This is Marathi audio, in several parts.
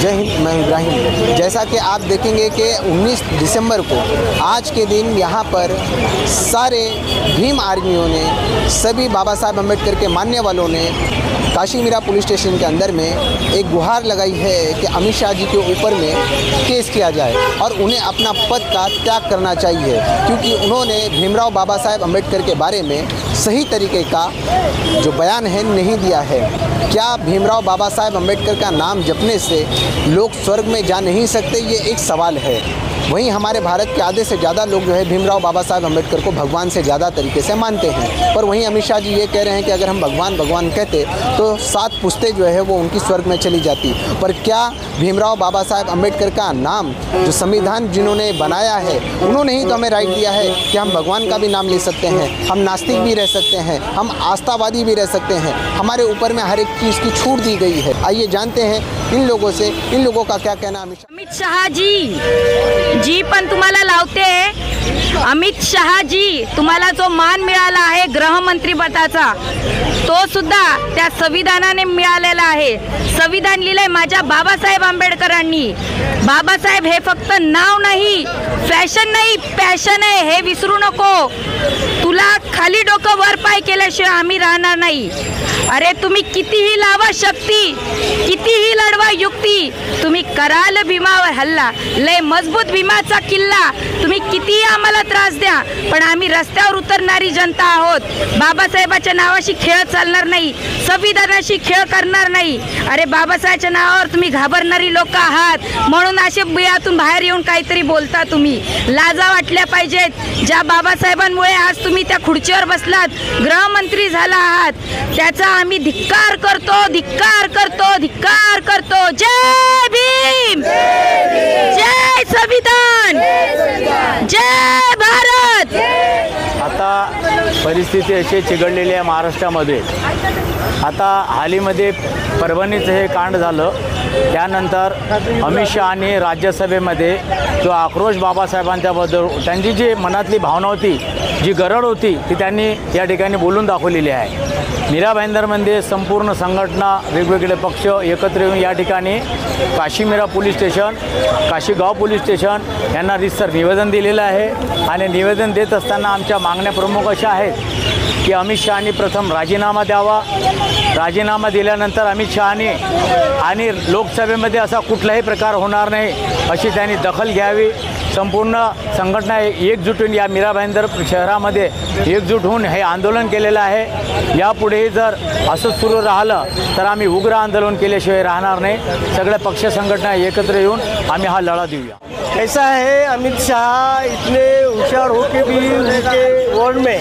जय हिंद, मैं इब्राहिम। जैसा कि आप देखेंगे कि 19 दिसंबर को आज के दिन यहाँ पर सारे भीम आर्मियों ने, सभी बाबा साहेब अम्बेडकर के मानने वालों ने काशी मीरा पुलिस स्टेशन के अंदर में एक गुहार लगाई है कि अमित शाह जी के ऊपर में केस किया जाए और उन्हें अपना पद का त्याग करना चाहिए, क्योंकि उन्होंने भीमराव बाबा साहेब अम्बेडकर के बारे में सही तरीके का जो बयान है नहीं दिया है। क्या भीमराव बाबा साहेब अम्बेडकर का नाम जपने से लोग स्वर्ग में जा नहीं सकते, ये एक सवाल है। वहीं हमारे भारत के आधे से ज़्यादा लोग जो है भीमराव बाबा साहेब अम्बेडकर को भगवान से ज़्यादा तरीके से मानते हैं, पर वहीं अमित शाह जी ये कह रहे हैं कि अगर हम भगवान भगवान कहते तो 7 पुश्तें जो है वो उनकी स्वर्ग में चली जाती। पर क्या भीमराव बाबा साहेब अम्बेडकर का नाम, जो संविधान जिन्होंने बनाया है, उन्होंने ही तो हमें राइट दिया है कि हम भगवान का भी नाम ले सकते हैं, हम नास्तिक भी रह सकते हैं, हम आस्थावादी भी रह सकते हैं, हमारे ऊपर में हर एक चीज़ की छूट दी गई है। आइए जानते हैं इन लोगों का क्या कहना। अमित शाह जी पण तुम्हाला लावते। अमित शाह जी, तुम्हाला जो मान मिळाला आहे गृहमंत्री पदाचा, तो सुद्धा त्या संविधानाने मिळालेला आहे। संविधान लिहिलंय माझ्या बाबासाहेब आंबेडकरांनी। बाबासाहेब हे फक्त नाव नाही, फॅशन नाही, पॅशन आहे, हे विसरू नको। तुला खाली डोकं वर पाय केल्याशिवाय आम्ही राहणार नाही। अरे तुम्ही कितीही लावा शक्ती, कितीही लढवा युक्ती, तुम्ही कराल भीमावर हल्ला, लय मजबूत भीमाचा किल्ला। तुम्ही कितीही आम्हाला त्रास द्या, पण आम्ही रस्त्यावर उतरणारी जनता आहोत। बाबासाहेबाच्या नावाशी खेळ चालणार नाही, संविधानाशी खेळ करणार नाही। अरे बाबासाहेबाच्या नावावर तुम्ही घाबरणारी लोक आहात, म्हणून असे बिळातून बाहेर येऊन काहीतरी बोलता। तुम्ही लाजा वाटल्या पाहिजेत। ज्या बाबासाहेबांमुळे आज तुम्ही त्या खुर्चीवर बसलात, गृहमंत्री झाला आहात, त्याचा आम्ही धिक्कार करतो, धिक्कार करतो, धिक्कार करतो। जय भीम, जय संविधान, जय भारत। आता परिस्थिती अशी चिघळलेली आहे महाराष्ट्रामध्ये। आता हालीमध्ये परभणीचं हे कांड झालं, त्यानंतर अमित शहानी राज्यसभेमध्ये जो आक्रोश बाबासाहेबांच्याबद्दल, त्यांची जी मनातली भावना होती, जी गरज होती, ती त्यांनी या ठिकाणी बोलून दाखवलेली आहे। मीरा भाईंदरमध्ये संपूर्ण संघटना, वेगवेगळे पक्ष एकत्र येऊन या ठिकाणी Kashimira police station, Kashigaon police station यांना रितसर निवेदन दिलेलं आहे। आणि निवेदन देत असताना आमच्या मागण्या प्रमुख अशा आहेत की अमित शहानी प्रथम राजीनामा द्यावा। राजीनामा दिल्यानंतर अमित शहानी आणि लोकसभेमध्ये असा कुठलाही प्रकार होणार नाही अशी त्यांनी दखल घ्यावी। संपूर्ण संघटना एकजूट होऊन या मीरा भाईंदर शहरामध्ये एकजूट होऊन हे आंदोलन केलेलं आहे। यापुढेही जर असंच सुरू राहिलं तर आम्ही उग्र आंदोलन केल्याशिवाय राहणार नाही। सगळे पक्ष संघटना एकत्र येऊन आम्ही हा लढा देऊया। ऐसा है, अमित शाह इतने होशियार हो के भी उनके वर्ड में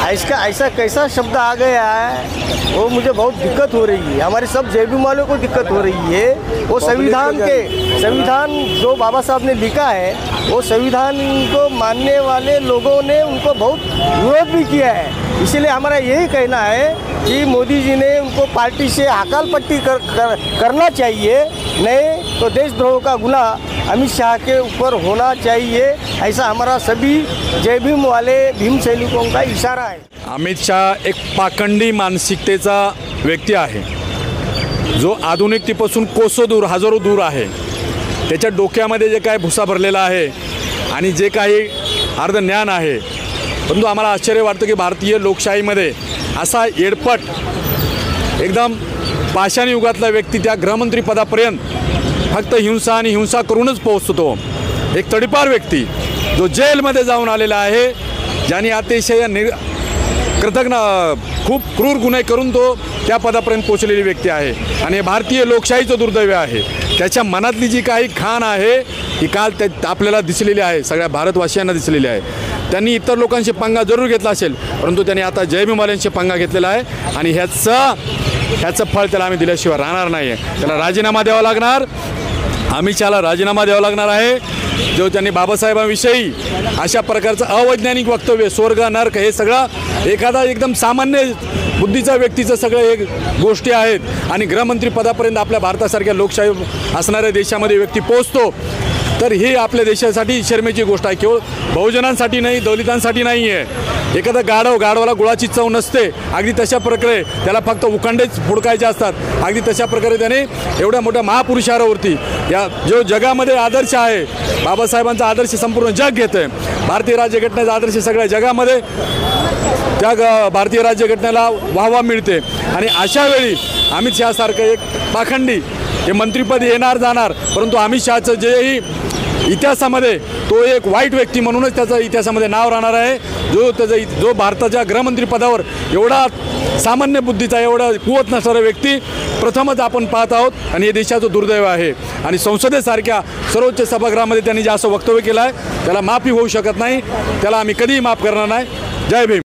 ऐसा कैसा शब्द आ गया है, वो मुझे बहुत दिक्कत हो रही है। हमारे सब जेबीएम वालों को दिक्कत हो रही है। वो संविधान जो बाबा साहब ने लिखा है, वो संविधान को मानने वाले लोगों ने उनको बहुत विरोध भी किया है। इसलिए हमारा यही कहना है कि मोदी जी ने उनको पार्टी से हकालपट्टी करना चाहिए, नहीं तो देशद्रोह का गुनाह अमित शाह के ऊपर होना चाहिए। ऐसा हमारा सभी जय भीम वाले भीम सैनिकों का इशारा है। अमित शाह एक पाखंडी मानसिकतेचा व्यक्ती आहे, जो आधुनिकतेपासून कोसो दूर, हजारो दूर आहे। त्याच्या डोक्यामध्ये जे काय भुसा भरलेला आहे आणि जे काही अर्ध ज्ञान आहे, परंतु आम्हाला आश्चर्य वाटतं की भारतीय लोकशाहीमध्ये असा येडपट, एकदम पाषाण युगातला व्यक्ती त्या गृहमंत्री पदापर्यंत फक्त हिंसा आणि हिंसा करूनच पोहोचतो। एक तडीपार व्यक्ती जो जेलमध्ये जाऊन आलेला आहे, ज्याने अतिशय कृतज्ञ खूप क्रूर गुन्हे करून तो त्या पदापर्यंत पोहोचलेली व्यक्ती आहे। आणि भारतीय लोकशाहीचं दुर्दैव आहे। त्याच्या मनातली जी काही घाण आहे ही काल आपल्याला दिसलेली आहे, सगळ्या भारतवासियांना दिसलेली आहे। त्यांनी इतर लोकांशी पंगा जरूर घेतला असेल, परंतु त्यांनी आता जय भीमवाल्यांशी पंगा घेतलेला आहे आणि ह्याचं फळ त्याला आम्ही दिल्याशिवाय राहणार नाही आहे। त्याला राजीनामा द्यावा लागणार, अमित शहाला राजीनामा द्यावा लागणार आहे। जो त्यांनी बाबासाहेबांविषयी अशा प्रकारचं अवैज्ञानिक वक्तव्य, स्वर्ग नरक, हे सगळं एखादा एकदम सामान्य बुद्धीचा व्यक्तीचं सगळं हे गोष्टी आहेत। आणि गृहमंत्री पदापर्यंत आपल्या भारतासारख्या लोकशाही असणाऱ्या देशामध्ये व्यक्ती पोहोचतो, तर ही आपल्या देशासाठी शर्मेची गोष्ट आहे। केवळ बहुजनांसाठी नाही, दलितांसाठी नाही आहे, एखादा गाढवाला गुळाची चव नसते, अगदी तशा प्रकारे त्याला फक्त उखंडेच फुडकायचे असतात. अगदी तशा प्रकारे त्याने एवढ्या मोठ्या महापुरुषारावरती या जो जगामध्ये आदर्श आहे, बाबासाहेबांचा आदर्श संपूर्ण जग घेतं आहे. भारतीय राज्यघटनेचा आदर्श सगळ्या जगामध्ये त्या भारतीय राज्यघटनेला वाहवा मिळते. आणि अशा वेळी अमित शहासारखं एक पाखंडी हे मंत्रिपद येणार जाणार, परंतु अमित शहाचं जेही इतिहासामध्ये तो एक वाईट व्यक्ती म्हणूनच त्याचं इतिहासामध्ये नाव राहणार आहे. जो भारताच्या गृहमंत्रीपदावर एवढा सामान्य बुद्धीचा, एवढा कुवत नसणारा व्यक्ती प्रथमच आपण पाहत आहोत. आणि हे देशाचं दुर्दैव आहे. आणि संसदेसारख्या सर्वोच्च सभागृहामध्ये त्यांनी जे असं वक्तव्य केलं आहे त्याला माफी होऊ शकत नाही, त्याला आम्ही कधीही माफ करणार नाही. जय भीम.